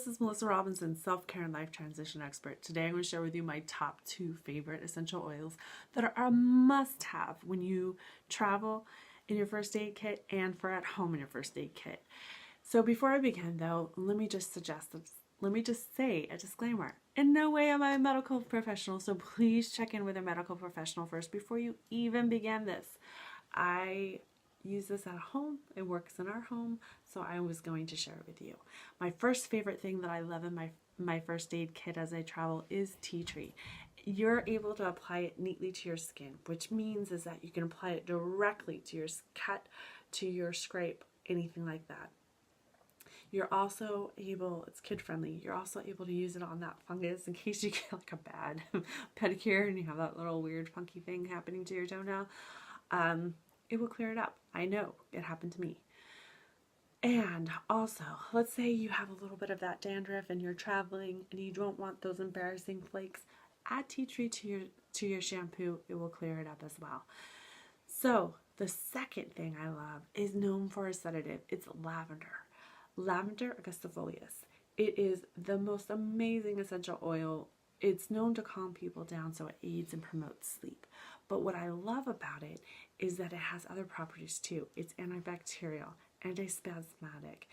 this is Melissa Robinson, self-care and life transition expert. Today I'm going to share with you my top 2 favorite essential oils that are a must-have when you travel in your first aid kit and for at home in your first aid kit. So before I begin though, let me just say a disclaimer. In no way am I a medical professional, so please check in with a medical professional first before you even begin this. I use this at home. It works in our home, so I was going to share it with you. My first favorite thing that I love in my first aid kit as I travel is tea tree. You're able to apply it neatly to your skin, which means is that you can apply it directly to your cut, to your scrape, anything like that. You're also able, it's kid friendly, you're also able to use it on that fungus in case you get like a bad pedicure and you have that little weird funky thing happening to your toenail. It will clear it up. I know, it happened to me. And also, let's say you have a little bit of that dandruff and you're traveling and you don't want those embarrassing flakes, add tea tree to your shampoo. It will clear it up as well. So the second thing I love is known for a sedative. It's lavender. Lavender angustifolius. It is the most amazing essential oil. It's known to calm people down, so it aids and promotes sleep. But what I love about it is that it has other properties too. It's antibacterial, antispasmodic.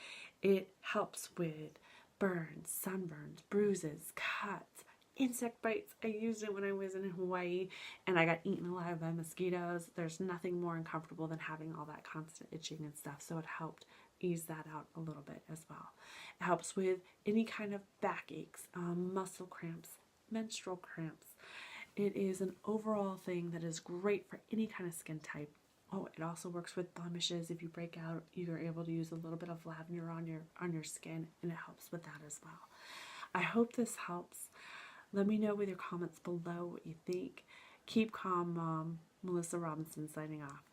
It helps with burns, sunburns, bruises, cuts, insect bites. I used it when I was in Hawaii and I got eaten alive by mosquitoes. There's nothing more uncomfortable than having all that constant itching and stuff, so it helped ease that out a little bit as well. It helps with any kind of backaches, muscle cramps, menstrual cramps. It is an overall thing that is great for any kind of skin type. Oh, it also works with blemishes. If you break out, you're able to use a little bit of lavender on your skin, and it helps with that as well. I hope this helps. Let me know with your comments below what you think. Keep calm, Mom. Melissa Robinson signing off.